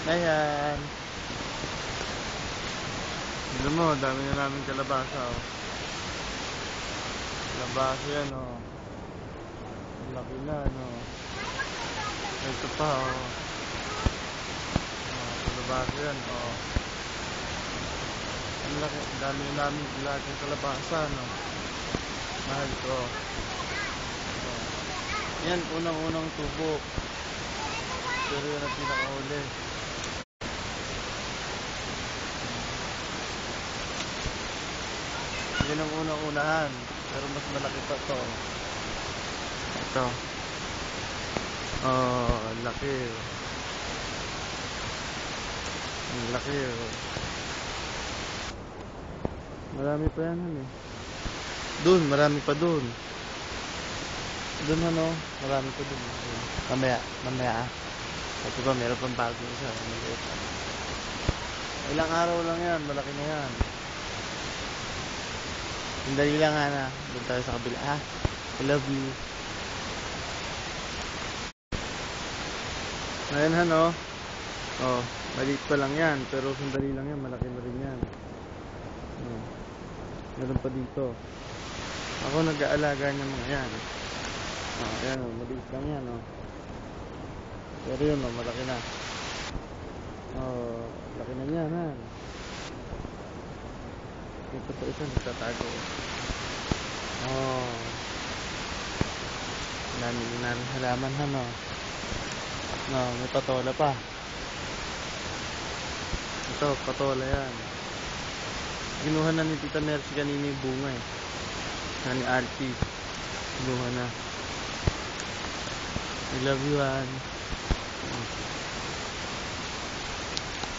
Ayan. Alam mo, dami na namin kalabasa, oh. Kalabasa yan, oh. Laki na, no. Ito pa, oh. Kalabasa yan, oh. Ang laki, dami na namin laging kalabasa, no. Mahal ko. Oh. Yan, unang-unang tubo. Pero yan ang pinakahuli. Yan ang unang-unahan. Pero mas malaki pa to. Ito. Oh, laki. Ang laki, oh. Marami pa yan, eh. Doon, marami pa doon. Doon, ano, marami pa doon. Mamaya, ah. Ito ba, meron pang bago isa. Ilang araw lang yan, malaki na yan. Sandali lang, Ana. Doon tayo sa kabila, ha? I love you. Ayan, ano? Oh, maliit pa lang yan. Pero sandali lang yan, malaki na rin yan. Oh. Meron pa dito. Ako nag-aalaga ng mga yan. Oh, ayan, oh, maliit lang yan, oh. Pero yun, oh, malaki na. Oh, laki na yan, ha? Ito pa isa, nagtatago. Oh. Dami na namin halaman, ha, no? No, may patola pa. Ito, patola yan. Ginuha na ni Tita Mercy kanina yung bunga, eh. Ni Alfie. Ginuha na. I love you, Ann.